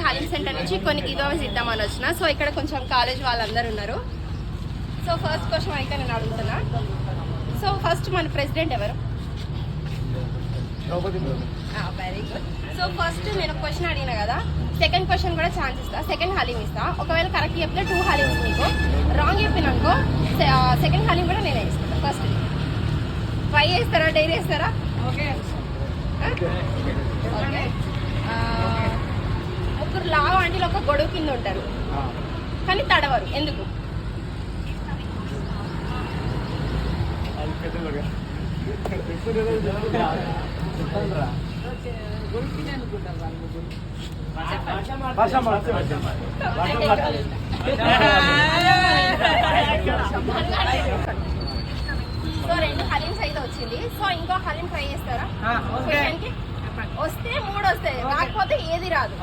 Haleem centre నుంచి కొన్ని giveaways ఇద్దామని వచ్చిన. సో ఇక్కడ కొంచెం కాలేజ్ వాళ్ళందరూ ఉన్నారు. సో ఫస్ట్ క్వశ్చన్ అయితే నేను అడుగుతున్నా. సో ఫస్ట్ మన ప్రెసిడెంట్ ఎవరు? Very good. సో ఫస్ట్ నేను క్వశ్చన్ అడిగిన కదా, సెకండ్ క్వశ్చన్ కూడా ఛాన్స్ ఇస్తా. సెకండ్ హలీం ఇస్తా. ఒకవేళ కరెక్ట్ చెప్తే 2 హలీమ్స్ మీకు, రాంగ్ చెప్పినానుకో సెకండ్ హలీం కూడా నేనే ఇస్తాను. ఫస్ట్ ట్రై చేస్తారా, డైరీ చేస్తారా? ఓకే. ముగ్గురు లావు ఆంటీలు ఒక గొడవ కింద ఉంటారు కానీ తడవరు, ఎందుకు? సో 2 హలీమ్స్ అయితే వచ్చింది. సో ఇంకో హలీం ట్రై చేస్తారా? వస్తే 3 వస్తాయి, రాకపోతే ఏది రాదు.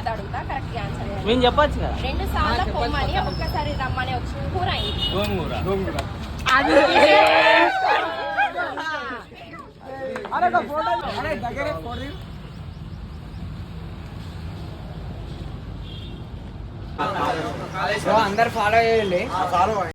అడుగుతా, కరెక్ట్ ఆన్సర్. మేము చెప్పచ్చు కదా. 2 సార్లు పొమ్మని ఒక్కసారి రమ్మని వచ్చి కూర అయింది. అందరు ఫాలో చేయండి.